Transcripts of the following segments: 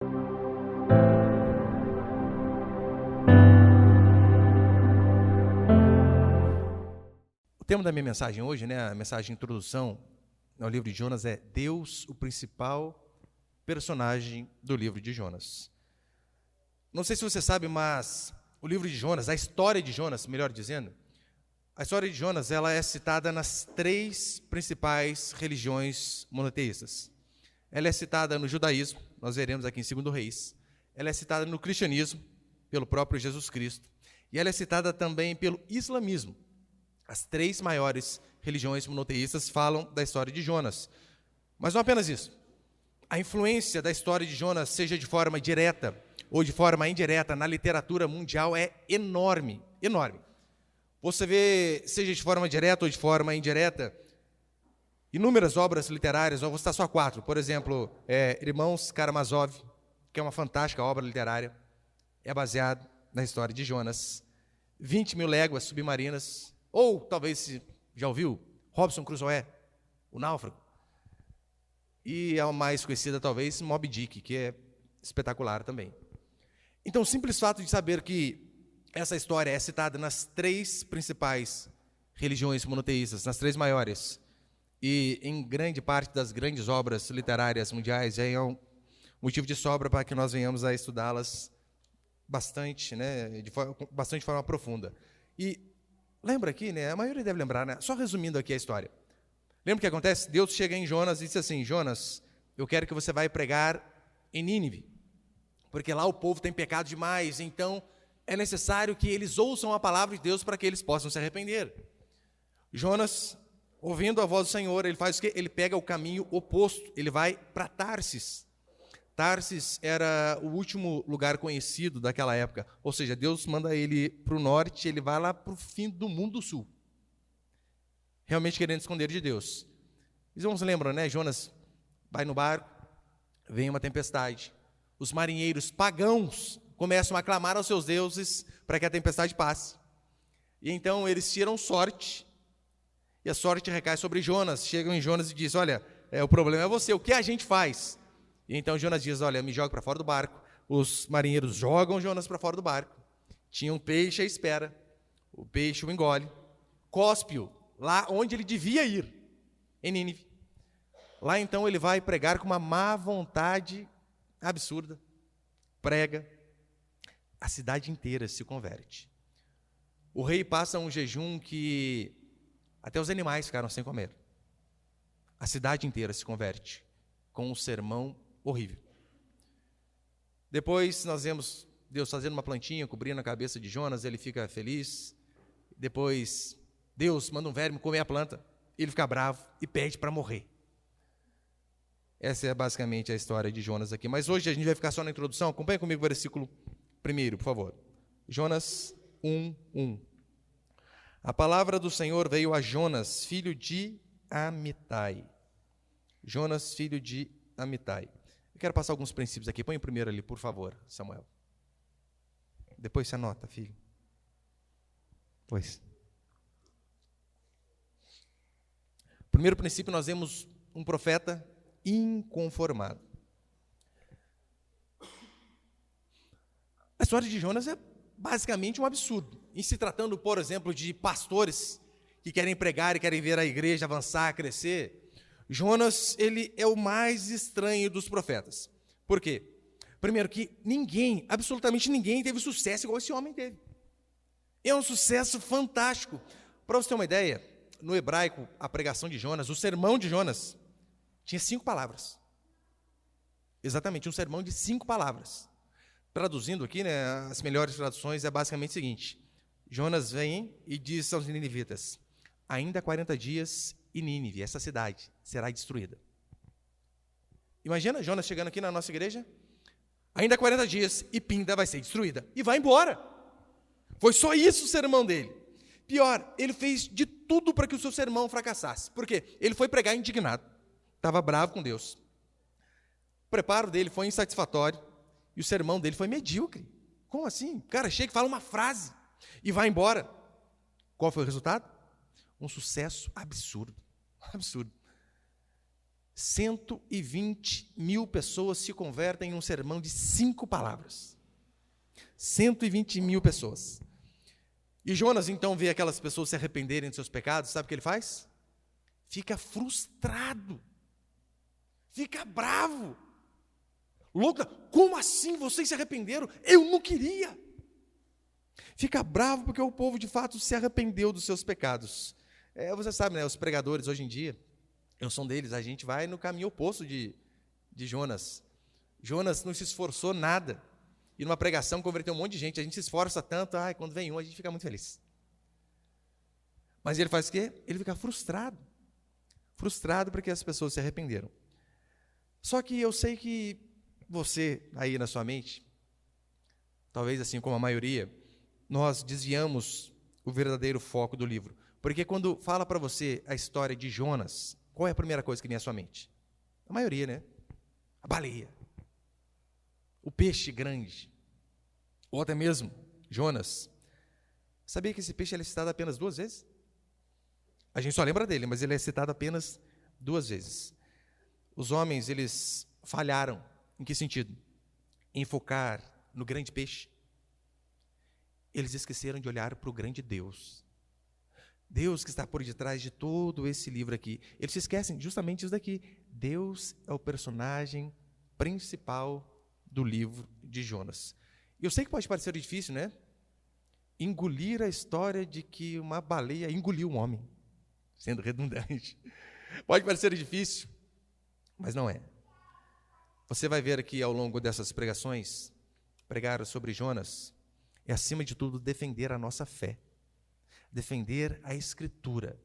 O tema da minha mensagem hoje, a mensagem de introdução ao livro de Jonas é Deus, o principal personagem do livro de Jonas. Não sei se você sabe, mas o livro de Jonas, a história de Jonas, melhor dizendo, a história de Jonas, ela é citada nas 3 principais religiões monoteístas. Ela é citada no judaísmo, nós veremos aqui em 2 Reis. Ela é citada no cristianismo, pelo próprio Jesus Cristo. E ela é citada também pelo islamismo. As 3 maiores religiões monoteístas falam da história de Jonas. Mas não apenas isso. A influência da história de Jonas, seja de forma direta ou de forma indireta, na literatura mundial é enorme, enorme. Você vê, seja de forma direta ou de forma indireta, inúmeras obras literárias, eu vou citar só 4. Por exemplo, Irmãos Karamazov, que é uma fantástica obra literária, é baseado na história de Jonas. 20.000 léguas submarinas, ou talvez, se já ouviu, Robinson Crusoe, o náufrago. E a mais conhecida, talvez, Moby Dick, que é espetacular também. Então, o simples fato de saber que essa história é citada nas 3 principais religiões monoteístas, nas 3 maiores, e em grande parte das grandes obras literárias mundiais, já é um motivo de sobra para que nós venhamos a estudá-las bastante, de forma profunda. E lembra aqui, a maioria deve lembrar, só resumindo aqui a história. Lembra o que acontece? Deus chega em Jonas e diz assim: Jonas, eu quero que você vá pregar em Nínive, porque lá o povo tem pecado demais, então é necessário que eles ouçam a palavra de Deus para que eles possam se arrepender. Jonas, ouvindo a voz do Senhor, ele faz o quê? Ele pega o caminho oposto, ele vai para Tarsis. Tarsis era o último lugar conhecido daquela época, ou seja, Deus manda ele para o norte, ele vai lá para o fim do mundo sul, realmente querendo esconder de Deus. Os irmãos lembram, Jonas vai no barco, vem uma tempestade, os marinheiros pagãos começam a clamar aos seus deuses para que a tempestade passe, e então eles tiram sorte, e a sorte recai sobre Jonas. Chegam em Jonas e dizem: olha, o problema é você, o que a gente faz? E então Jonas diz: olha, me joga para fora do barco. Os marinheiros jogam Jonas para fora do barco. Tinha um peixe à espera, o peixe o engole, cospe-o lá onde ele devia ir, em Nínive. Lá então ele vai pregar com uma má vontade absurda, prega, a cidade inteira se converte. O rei passa um jejum que até os animais ficaram sem comer. A cidade inteira se converte com um sermão horrível. Depois nós vemos Deus fazendo uma plantinha, cobrindo a cabeça de Jonas, ele fica feliz. Depois Deus manda um verme comer a planta, ele fica bravo e pede para morrer. Essa é basicamente a história de Jonas aqui. Mas hoje a gente vai ficar só na introdução. Acompanhe comigo o versículo 1, por favor. Jonas 1:1. A palavra do Senhor veio a Jonas, filho de Amitai. Jonas, filho de Amitai. Eu quero passar alguns princípios aqui. Põe o primeiro ali, por favor, Samuel. Depois você anota, filho. Pois. Primeiro princípio, nós vemos um profeta inconformado. A história de Jonas é basicamente um absurdo. Em se tratando, por exemplo, de pastores que querem pregar e querem ver a igreja avançar, crescer, Jonas, ele é o mais estranho dos profetas. Por quê? Primeiro que ninguém, absolutamente ninguém, teve sucesso igual esse homem teve. É um sucesso fantástico. Para você ter uma ideia, no hebraico, a pregação de Jonas, o sermão de Jonas, tinha 5 palavras. Exatamente, um sermão de 5 palavras. Traduzindo aqui, as melhores traduções é basicamente o seguinte: Jonas vem e diz aos ninivitas: ainda 40 dias e Nínive, essa cidade, será destruída. Imagina Jonas chegando aqui na nossa igreja: ainda 40 dias e Pinda vai ser destruída. E vai embora. Foi só isso o sermão dele. Pior, ele fez de tudo para que o seu sermão fracassasse. Por quê? Ele foi pregar indignado. Estava bravo com Deus. O preparo dele foi insatisfatório. E o sermão dele foi medíocre. Como assim? O cara chega e fala uma frase e vai embora. Qual foi o resultado? Um sucesso absurdo. Absurdo. 120 mil pessoas se convertem em um sermão de 5 palavras. 120 mil pessoas. E Jonas, então, vê aquelas pessoas se arrependerem de seus pecados, sabe o que ele faz? Fica frustrado. Fica bravo. Louco, como assim vocês se arrependeram? Eu não queria. Fica bravo porque o povo de fato se arrependeu dos seus pecados. Você sabe, né, os pregadores hoje em dia, eu sou um deles, a gente vai no caminho oposto de Jonas. Jonas não se esforçou nada. E numa pregação converteu um monte de gente, a gente se esforça tanto, quando vem um a gente fica muito feliz. Mas ele faz o quê? Ele fica frustrado. Frustrado porque as pessoas se arrependeram. Só que eu sei que você, aí na sua mente, talvez assim como a maioria, nós desviamos o verdadeiro foco do livro. Porque quando fala para você a história de Jonas, qual é a primeira coisa que vem à sua mente? A maioria, né? A baleia. O peixe grande. Ou até mesmo Jonas. Sabia que esse peixe ele é citado apenas 2 vezes? A gente só lembra dele, mas ele é citado apenas 2 vezes. Os homens, eles falharam. Em que sentido? Em focar no grande peixe. Eles esqueceram de olhar para o grande Deus. Deus que está por detrás de todo esse livro aqui. Eles se esquecem justamente disso daqui. Deus é o personagem principal do livro de Jonas. E eu sei que pode parecer difícil, né? Engolir a história de que uma baleia engoliu um homem. Sendo redundante. Pode parecer difícil, mas não é. Você vai ver aqui ao longo dessas pregações, pregar sobre Jonas, é acima de tudo defender a nossa fé. Defender a Escritura.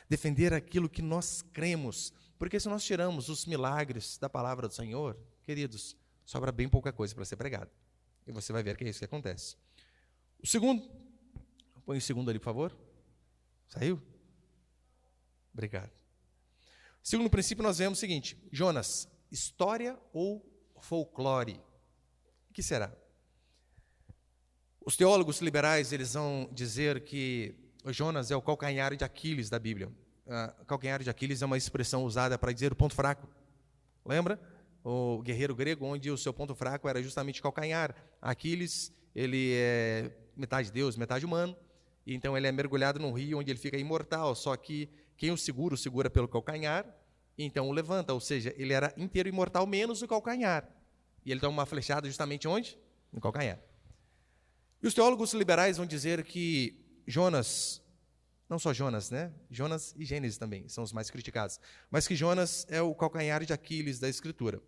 Defender aquilo que nós cremos. Porque se nós tiramos os milagres da palavra do Senhor, queridos, sobra bem pouca coisa para ser pregado. E você vai ver que é isso que acontece. O segundo, põe o segundo ali, por favor. Saiu? Obrigado. Segundo princípio, nós vemos o seguinte: Jonas, história ou folclore? O que será? Os teólogos liberais, eles vão dizer que Jonas é o calcanhar de Aquiles da Bíblia. Calcanhar de Aquiles é uma expressão usada para dizer o ponto fraco. Lembra? O guerreiro grego, onde o seu ponto fraco era justamente calcanhar. Aquiles, ele é metade Deus, metade humano. E então ele é mergulhado num rio onde ele fica imortal. Só que quem o segura pelo calcanhar, e então o levanta. Ou seja, ele era inteiro imortal, menos o calcanhar. E ele toma uma flechada justamente onde? No calcanhar. E os teólogos liberais vão dizer que Jonas, não só Jonas, né? Jonas e Gênesis também são os mais criticados. Mas que Jonas é o calcanhar de Aquiles da Escritura.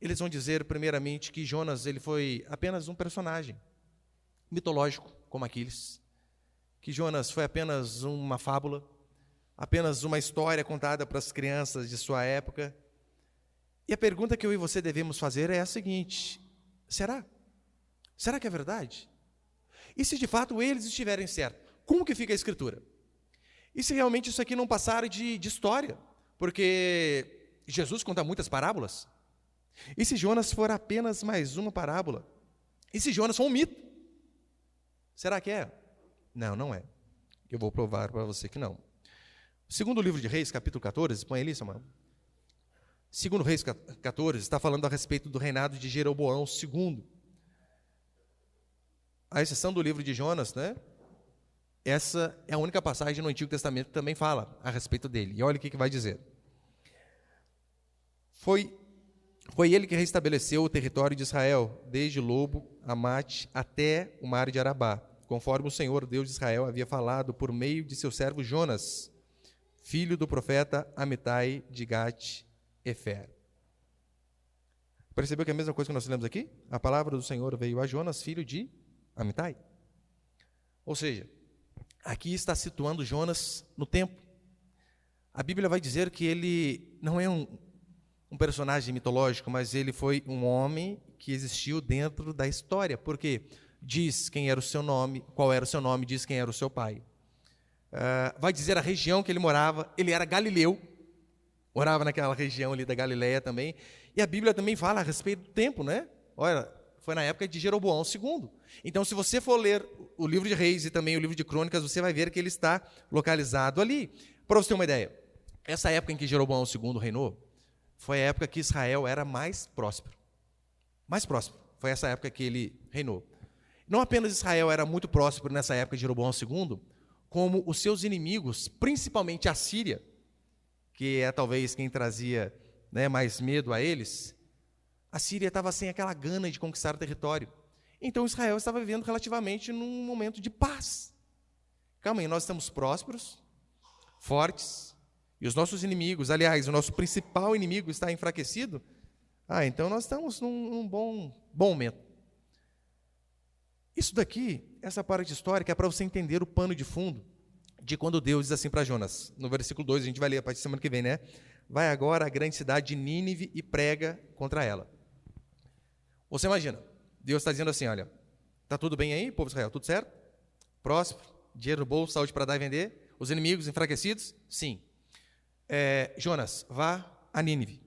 Eles vão dizer, primeiramente, que Jonas ele foi apenas um personagem mitológico, como Aquiles. Que Jonas foi apenas uma fábula, apenas uma história contada para as crianças de sua época. E a pergunta que eu e você devemos fazer é a seguinte: será? Será que é verdade? E se de fato eles estiverem certos, como que fica a Escritura? E se realmente isso aqui não passar de história? Porque Jesus conta muitas parábolas. E se Jonas for apenas mais uma parábola? E se Jonas for um mito? Será que é? Não, não é. Eu vou provar para você que não. Segundo o livro de Reis, capítulo 14, põe ali, Samuel. Segundo Reis 14, está falando a respeito do reinado de Jeroboão II. A exceção do livro de Jonas, né? Essa é a única passagem no Antigo Testamento que também fala a respeito dele. E olha o que vai dizer. Foi ele que restabeleceu o território de Israel, desde Lobo, Amate, até o mar de Arabá, conforme o Senhor, Deus de Israel, havia falado por meio de seu servo Jonas, filho do profeta Amitai de Gat-Efer. Percebeu que é a mesma coisa que nós lemos aqui? A palavra do Senhor veio a Jonas, filho de Amitai. Ou seja, aqui está situando Jonas no tempo. A Bíblia vai dizer que ele não é um personagem mitológico, mas ele foi um homem que existiu dentro da história, porque diz quem era o seu nome, qual era o seu nome, diz quem era o seu pai. Vai dizer a região que ele morava, ele era galileu, morava naquela região ali da Galileia também, e a Bíblia também fala a respeito do tempo, né? Olha, foi na época de Jeroboão II. Então, se você for ler o livro de Reis e também o livro de Crônicas, você vai ver que ele está localizado ali. Para você ter uma ideia, essa época em que Jeroboão II reinou, foi a época que Israel era mais próspero. Mais próspero. Foi essa época que ele reinou. Não apenas Israel era muito próspero nessa época de Jeroboão II, como os seus inimigos, principalmente a Síria, que é talvez quem trazia, né, mais medo a eles, a Síria estava sem aquela gana de conquistar o território. Então Israel estava vivendo relativamente num momento de paz. Calma aí, nós estamos prósperos, fortes, e os nossos inimigos, aliás, o nosso principal inimigo está enfraquecido. Então nós estamos num bom momento. Isso daqui, essa parte histórica, é para você entender o pano de fundo de quando Deus diz assim para Jonas. No versículo 2, a gente vai ler a partir da semana que vem, né? Vai agora à grande cidade de Nínive e prega contra ela. Você imagina, Deus está dizendo assim, olha, está tudo bem aí, povo de Israel, tudo certo? Próspero, dinheiro no bolso, saúde para dar e vender, os inimigos enfraquecidos? Sim. Jonas, vá a Nínive,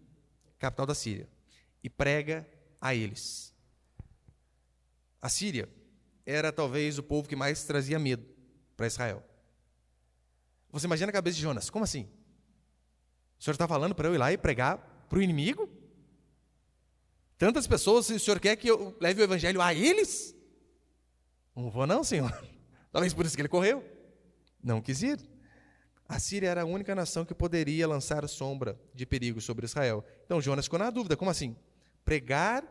capital da Síria, e prega a eles. A Síria era talvez o povo que mais trazia medo para Israel. Você imagina a cabeça de Jonas, como assim? O senhor está falando para eu ir lá e pregar para o inimigo? Tantas pessoas, o senhor quer que eu leve o evangelho a eles? Não vou não, senhor. Talvez por isso que ele correu. Não quis ir. A Síria era a única nação que poderia lançar sombra de perigo sobre Israel. Então Jonas ficou na dúvida, como assim? Pregar,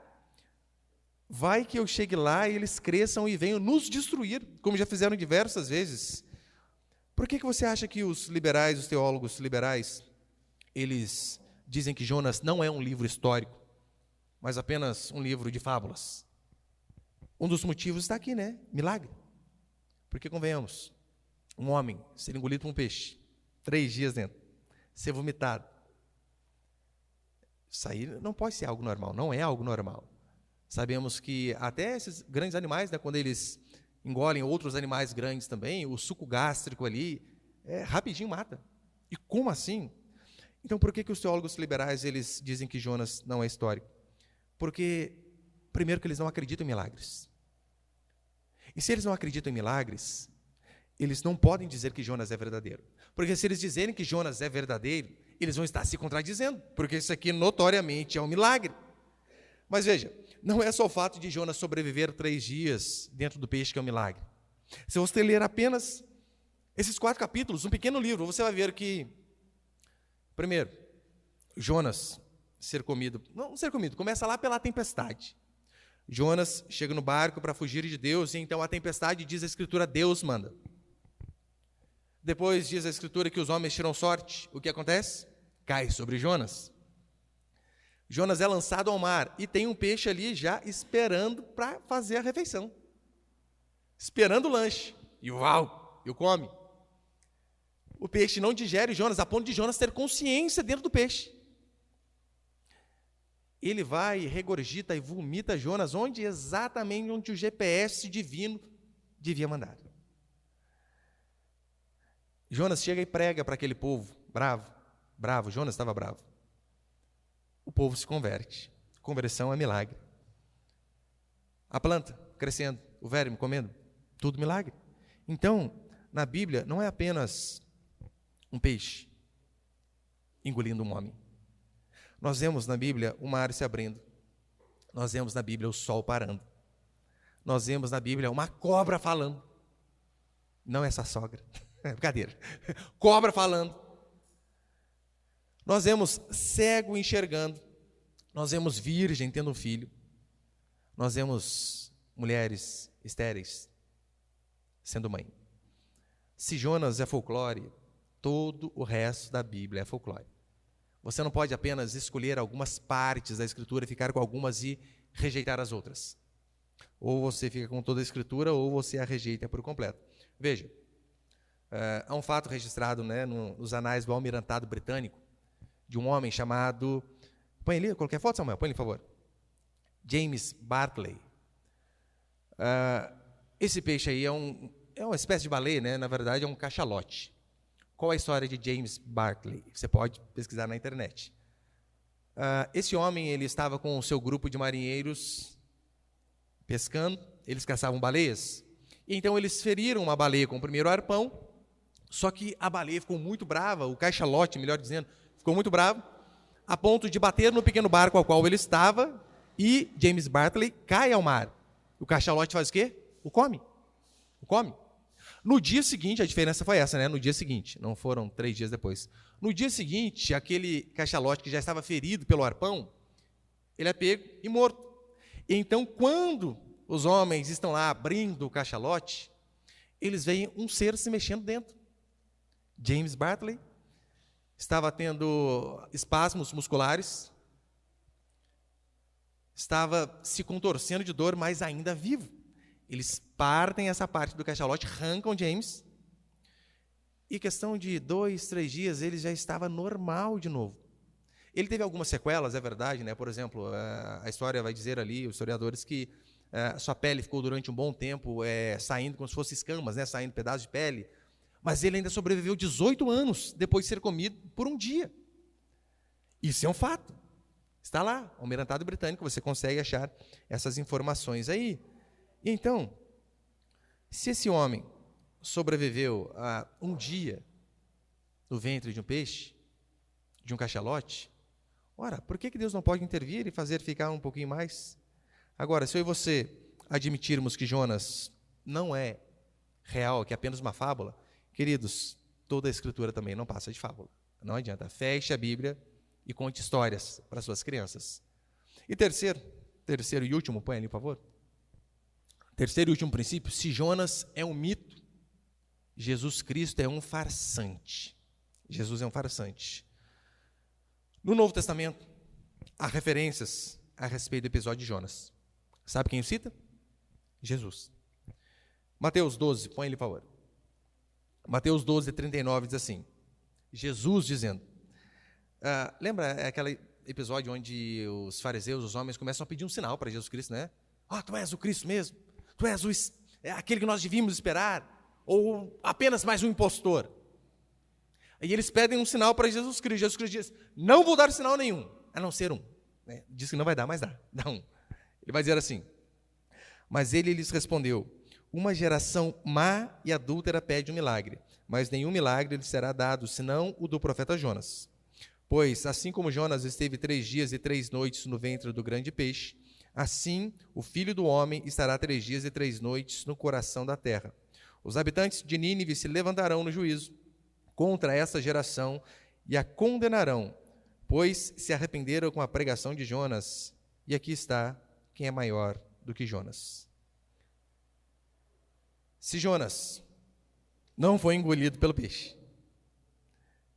vai que eu chegue lá e eles cresçam e venham nos destruir, como já fizeram diversas vezes. Por que você acha que os liberais, os teólogos liberais, eles dizem que Jonas não é um livro histórico, mas apenas um livro de fábulas? Um dos motivos está aqui, né? Milagre. Porque, convenhamos, um homem ser engolido por um peixe, 3 dias dentro, ser vomitado, isso aí não pode ser algo normal, não é algo normal. Sabemos que até esses grandes animais, né, quando eles engolem outros animais grandes também, o suco gástrico ali, rapidinho mata. E como assim? Então, por que os teólogos liberais eles dizem que Jonas não é histórico? Porque, primeiro, que eles não acreditam em milagres. E se eles não acreditam em milagres, eles não podem dizer que Jonas é verdadeiro. Porque se eles dizerem que Jonas é verdadeiro, eles vão estar se contradizendo, porque isso aqui notoriamente é um milagre. Mas veja, não é só o fato de Jonas sobreviver 3 dias dentro do peixe que é um milagre. Se você ler apenas esses 4 capítulos, um pequeno livro, você vai ver que, primeiro, Jonas não ser comido, começa lá pela tempestade. Jonas chega no barco para fugir de Deus, e então a tempestade, diz a Escritura, Deus manda. Depois diz a Escritura que os homens tiram sorte. O que acontece? Cai sobre Jonas. Jonas é lançado ao mar e tem um peixe ali já esperando para fazer a refeição. Esperando o lanche. E uau, e o come. O peixe não digere Jonas, a ponto de Jonas ter consciência dentro do peixe. Ele vai, regurgita e vomita Jonas exatamente onde o GPS divino devia mandar. Jonas chega e prega para aquele povo, bravo, Jonas estava bravo. O povo se converte. Conversão é milagre. A planta crescendo, o verme comendo, tudo milagre. Então, na Bíblia, não é apenas um peixe engolindo um homem. Nós vemos na Bíblia o mar se abrindo. Nós vemos na Bíblia o sol parando. Nós vemos na Bíblia uma cobra falando. Não essa sogra. É brincadeira. Cobra falando. Nós vemos cego enxergando. Nós vemos virgem tendo um filho. Nós vemos mulheres estéreis sendo mãe. Se Jonas é folclore, todo o resto da Bíblia é folclore. Você não pode apenas escolher algumas partes da Escritura, ficar com algumas e rejeitar as outras. Ou você fica com toda a Escritura, ou você a rejeita por completo. Veja, há um fato registrado, né, nos anais do Almirantado Britânico, de um homem chamado... Põe ali, qualquer foto, Samuel, põe ali, por favor. James Bartley. Esse peixe aí é uma espécie de baleia, né? Na verdade é um cachalote. Qual a história de James Bartley? Você pode pesquisar na internet. Esse homem, ele estava com o seu grupo de marinheiros pescando, eles caçavam baleias, e então eles feriram uma baleia com o primeiro arpão, só que a baleia ficou muito brava, o cachalote, melhor dizendo, ficou muito bravo, a ponto de bater no pequeno barco ao qual ele estava, e James Bartley cai ao mar. O cachalote faz o quê? O come. No dia seguinte, a diferença foi essa, né? No dia seguinte, não foram 3 dias depois. No dia seguinte, aquele cachalote que já estava ferido pelo arpão, ele é pego e morto. Então, quando os homens estão lá abrindo o cachalote, eles veem um ser se mexendo dentro. James Bartley estava tendo espasmos musculares, estava se contorcendo de dor, mas ainda vivo. Eles partem essa parte do cachalote, arrancam James, e questão de 2, 3 dias, ele já estava normal de novo. Ele teve algumas sequelas, é verdade, né? Por exemplo, a história vai dizer ali, os historiadores, que sua pele ficou durante um bom tempo saindo como se fosse escamas, né? Saindo pedaços de pele. Mas ele ainda sobreviveu 18 anos depois de ser comido por um dia. Isso é um fato. Está lá, Almirantado Britânico, você consegue achar essas informações aí. Então, se esse homem sobreviveu a um dia no ventre de um peixe, de um cachalote, ora, por que Deus não pode intervir e fazer ficar um pouquinho mais? Agora, se eu e você admitirmos que Jonas não é real, que é apenas uma fábula, queridos, toda a Escritura também não passa de fábula. Não adianta, feche a Bíblia e conte histórias para suas crianças. E terceiro e último, põe ali, por favor. Terceiro e último princípio, se Jonas é um mito, Jesus Cristo é um farsante. Jesus é um farsante. No Novo Testamento, há referências a respeito do episódio de Jonas. Sabe quem o cita? Jesus. Mateus 12, põe ele, por favor. Mateus 12, 39 diz assim, Jesus dizendo, lembra aquele episódio onde os fariseus, os homens, começam a pedir um sinal para Jesus Cristo, né? Tu és o Cristo mesmo, tu és aquele que nós devíamos esperar, ou apenas mais um impostor. E eles pedem um sinal para Jesus Cristo. Jesus Cristo diz, não vou dar sinal nenhum, a não ser um. Diz que não vai dar, mas dá um. Ele vai dizer assim, mas ele lhes respondeu, uma geração má e adúltera pede um milagre, mas nenhum milagre lhe será dado, senão o do profeta Jonas. Pois, assim como Jonas esteve 3 dias e 3 noites no ventre do grande peixe, assim o Filho do Homem estará 3 dias e 3 noites no coração da terra. Os habitantes de Nínive se levantarão no juízo contra essa geração e a condenarão, pois se arrependeram com a pregação de Jonas. E aqui está quem é maior do que Jonas. Se Jonas não foi engolido pelo peixe,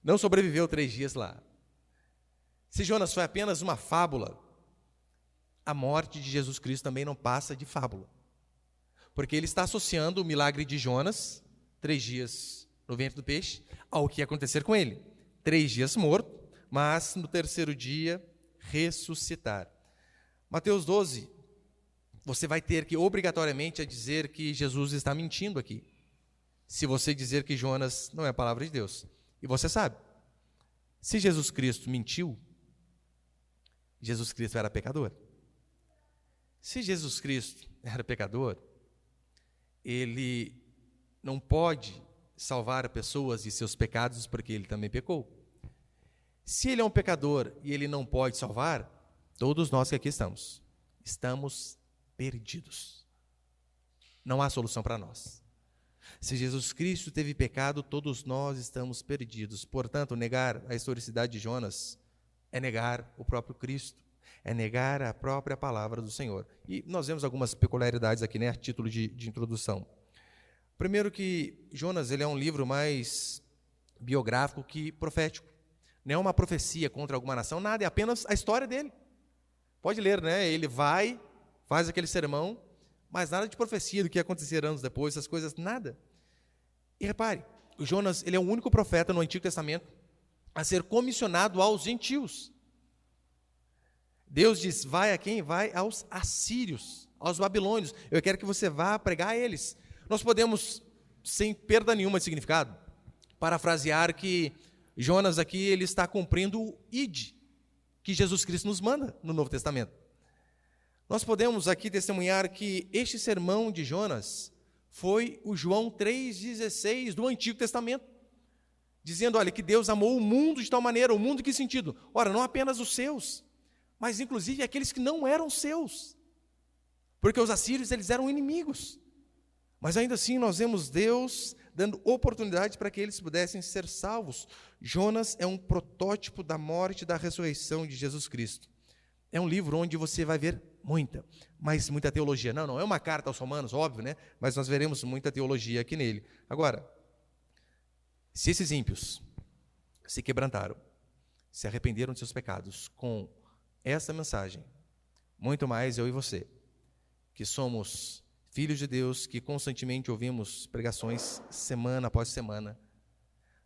não sobreviveu 3 dias lá, se Jonas foi apenas uma fábula, a morte de Jesus Cristo também não passa de fábula. Porque ele está associando o milagre de Jonas, 3 dias no ventre do peixe, ao que ia acontecer com ele. 3 dias morto, mas no 3º dia ressuscitar. Mateus 12, você vai ter que obrigatoriamente dizer que Jesus está mentindo aqui. Se você dizer que Jonas não é a palavra de Deus. E você sabe, se Jesus Cristo mentiu, Jesus Cristo era pecador. Se Jesus Cristo era pecador, ele não pode salvar pessoas de seus pecados porque ele também pecou. Se ele é um pecador e ele não pode salvar, todos nós que aqui estamos perdidos. Não há solução para nós. Se Jesus Cristo teve pecado, todos nós estamos perdidos. Portanto, negar a historicidade de Jonas é negar o próprio Cristo, é negar a própria palavra do Senhor. E nós vemos algumas peculiaridades aqui, né, a título de introdução. Primeiro que Jonas ele é um livro mais biográfico que profético. Não é uma profecia contra alguma nação, nada, é apenas a história dele. Pode ler, né? Ele vai, faz aquele sermão, mas nada de profecia do que ia acontecer anos depois, essas coisas, nada. E repare, o Jonas ele é o único profeta no Antigo Testamento a ser comissionado aos gentios. Deus diz, vai a quem? Vai aos assírios, aos babilônios. Eu quero que você vá pregar a eles. Nós podemos, sem perda nenhuma de significado, parafrasear que Jonas aqui ele está cumprindo o id, que Jesus Cristo nos manda no Novo Testamento. Nós podemos aqui testemunhar que este sermão de Jonas foi o João 3,16 do Antigo Testamento. dizendo, olha, que Deus amou o mundo de tal maneira, o mundo em que sentido? Ora, não apenas os seus, mas inclusive aqueles que não eram seus, porque os assírios, eles eram inimigos, mas ainda assim nós vemos Deus dando oportunidade para que eles pudessem ser salvos. Jonas é um protótipo da morte e da ressurreição de Jesus Cristo. É um livro onde você vai ver muita teologia. Não é uma carta aos Romanos, óbvio, né? Mas nós veremos muita teologia aqui nele. Agora, se esses ímpios se quebrantaram, se arrependeram de seus pecados com essa mensagem, muito mais eu e você, que somos filhos de Deus, que constantemente ouvimos pregações semana após semana,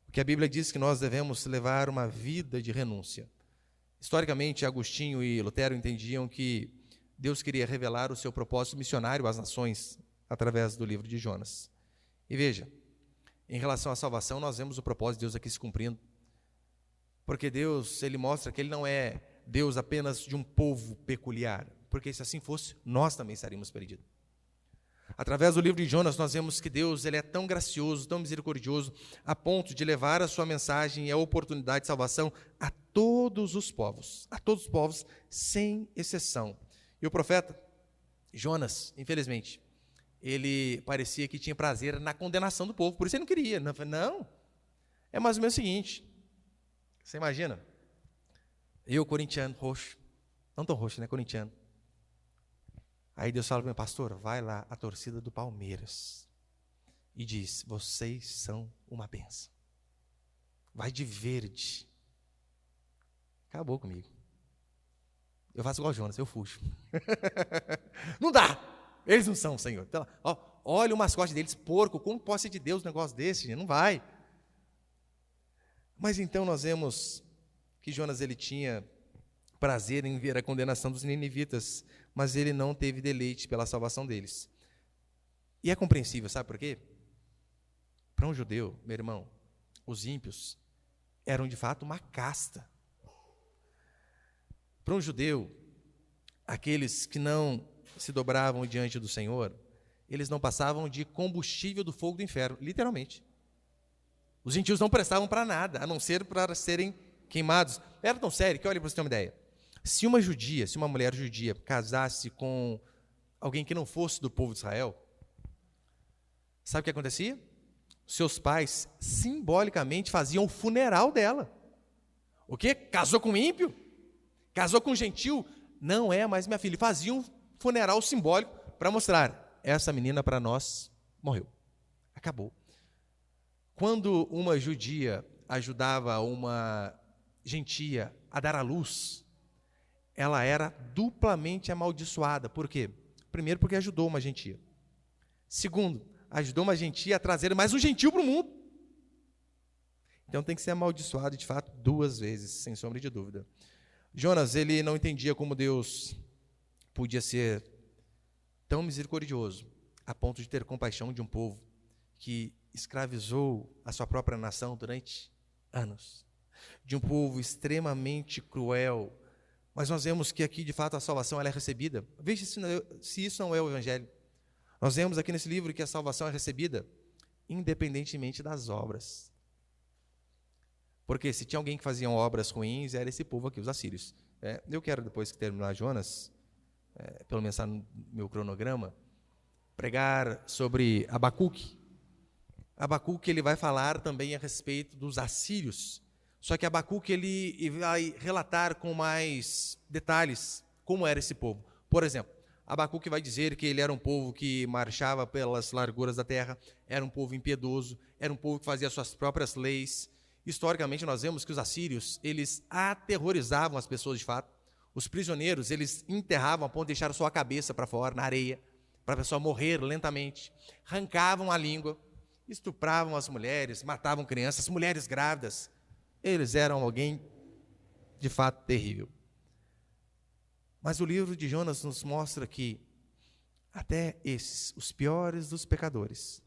porque a Bíblia diz que nós devemos levar uma vida de renúncia. Historicamente, Agostinho e Lutero entendiam que Deus queria revelar o seu propósito missionário às nações através do livro de Jonas. E veja, em relação à salvação, nós vemos o propósito de Deus aqui se cumprindo, porque Deus, ele mostra que ele não é Deus apenas de um povo peculiar, porque se assim fosse, nós também estaríamos perdidos. Através do livro de Jonas, nós vemos que Deus, ele é tão gracioso, tão misericordioso, a ponto de levar a sua mensagem e a oportunidade de salvação a todos os povos, sem exceção. E o profeta Jonas, infelizmente, ele parecia que tinha prazer na condenação do povo, por isso ele não queria. Não, é mais ou menos o seguinte, você imagina, eu corintiano, roxo, não tão roxo, né, corintiano. Aí Deus fala para mim, pastor, vai lá a torcida do Palmeiras e diz, vocês são uma bênção. Vai de verde. Acabou comigo. Eu faço igual o Jonas, eu fujo. Não dá. Eles não são, Senhor. Então, olha o mascote deles, porco. Como pode ser de Deus um negócio desse? Não vai. Mas então nós vemos que Jonas, ele tinha prazer em ver a condenação dos ninivitas, mas ele não teve deleite pela salvação deles. E é compreensível, sabe por quê? Para um judeu, meu irmão, os ímpios eram de fato uma casta. Para um judeu, aqueles que não se dobravam diante do Senhor, eles não passavam de combustível do fogo do inferno, literalmente. Os gentios não prestavam para nada, a não ser para serem queimados. Era tão sério que, olha, para você ter uma ideia, se uma mulher judia casasse com alguém que não fosse do povo de Israel, sabe o que acontecia? Seus pais simbolicamente faziam o funeral dela. O quê? Casou com um ímpio? Casou com um gentil? Não é mais minha filha. Faziam um funeral simbólico para mostrar, essa menina para nós morreu. Acabou. Quando uma judia ajudava uma gentia a dar à luz, ela era duplamente amaldiçoada. Por quê? Primeiro, porque ajudou uma gentia. Segundo, ajudou uma gentia a trazer mais um gentil para o mundo. Então tem que ser amaldiçoado, de fato, 2 vezes, sem sombra de dúvida. Jonas, ele não entendia como Deus podia ser tão misericordioso, a ponto de ter compaixão de um povo que escravizou a sua própria nação durante anos. De um povo extremamente cruel. Mas nós vemos que aqui, de fato, a salvação ela é recebida. Veja se isso não é o Evangelho. Nós vemos aqui nesse livro que a salvação é recebida independentemente das obras. Porque se tinha alguém que fazia obras ruins, era esse povo aqui, os assírios. Eu quero, depois que terminar Jonas, pelo menos no meu cronograma, pregar sobre Abacuque. Abacuque, ele vai falar também a respeito dos assírios. Só que Abacuque, ele vai relatar com mais detalhes como era esse povo. Por exemplo, Abacuque vai dizer que ele era um povo que marchava pelas larguras da terra, era um povo impiedoso, era um povo que fazia suas próprias leis. Historicamente, nós vemos que os assírios, eles aterrorizavam as pessoas de fato. Os prisioneiros, eles enterravam a ponto de deixar a sua cabeça para fora, na areia, para a pessoa morrer lentamente. Arrancavam a língua, estupravam as mulheres, matavam crianças, mulheres grávidas. Eles eram alguém, de fato, terrível. Mas o livro de Jonas nos mostra que até esses, os piores dos pecadores,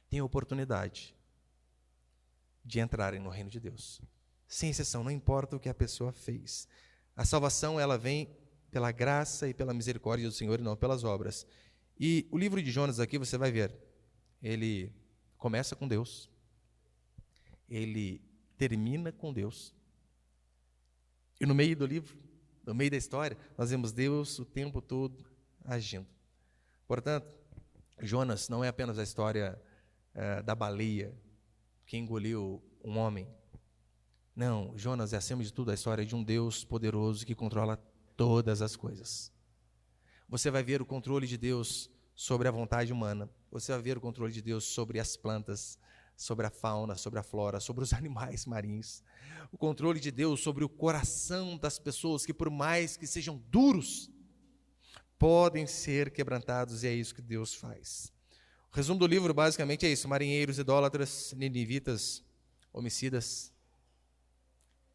têm a oportunidade de entrarem no reino de Deus. Sem exceção, não importa o que a pessoa fez. A salvação, ela vem pela graça e pela misericórdia do Senhor e não pelas obras. E o livro de Jonas aqui, você vai ver, ele começa com Deus. ele termina com Deus. E no meio do livro, no meio da história, nós vemos Deus o tempo todo agindo. Portanto, Jonas não é apenas a história da baleia que engoliu um homem. Não, Jonas é, acima de tudo, a história de um Deus poderoso que controla todas as coisas. Você vai ver o controle de Deus sobre a vontade humana. Você vai ver o controle de Deus sobre as plantas, sobre a fauna, sobre a flora, sobre os animais marinhos. O controle de Deus sobre o coração das pessoas que, por mais que sejam duros, podem ser quebrantados, e é isso que Deus faz. O resumo do livro basicamente é isso: marinheiros, idólatras, ninivitas, homicidas,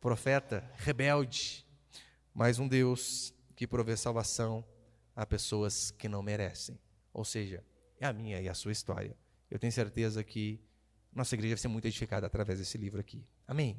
profeta, rebelde, mas um Deus que provê salvação a pessoas que não merecem. Ou seja, é a minha e a sua história. Eu tenho certeza que nossa igreja vai ser muito edificada através desse livro aqui. Amém?